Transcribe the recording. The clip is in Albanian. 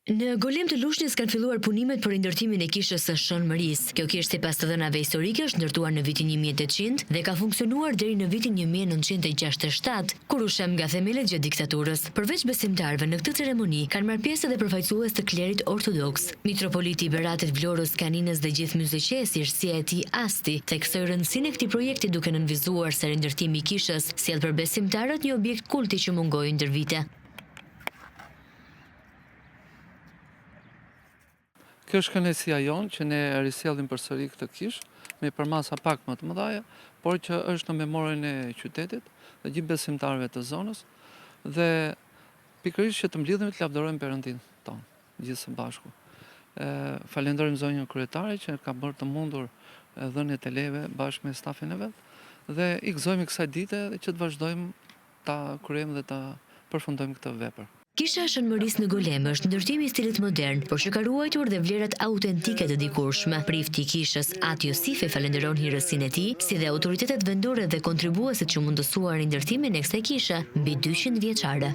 Në Golem të Lushnjës kanë filluar punimet për rindërtimin e kishës së Shënmërisë. Kjo kishë sipas të dhënave historike është ndërtuar në vitin 1800 dhe ka funksionuar deri në vitin 1967, kur u shem nga themelët gjatë diktaturës. Përveç besimtarëve në këtë ceremoni kanë marrë pjesë edhe përfaqësues të klerit ortodoks. Mitropoliti i Beratit Vlorës Kaninës dhe gjithë myzëqesi, si e tij Asti, theksoi rëndësinë e këtij projekti duke nënvizuar se rindërtimi i kishës sjell për besimtarët një objekt kulti që mungoi ndër vite. Kjo është kënaqësia jonë që ne risjellim përsëri këtë kishë me përmasa pak më të mëdha, por që është në memorien e qytetit dhe gjithë besimtarëve të zonës dhe pikërisht që të mblidhemi të lavdërojmë Perëndin tonë gjithë së bashku. Falenderojmë zonjën kryetare që ka bërë të mundur dhënien e leve bashkë me stafin e vet dhe i gëzojmë kësaj dite dhe që të vazhdojmë ta kryejmë dhe ta përfundojmë këtë vepër. Kisha e Shënmërisë në Golem është ndërtimi i stilit modern, por që ka ruajtur dhe vlerat autentike të dikurshme. Prifti i kishës Ati Josifi falenderon hirësinë e tij, si dhe autoritetet vendore dhe kontribuesit që mundësuan rindërtimin e kësaj kishe mbi 200 vjeçare.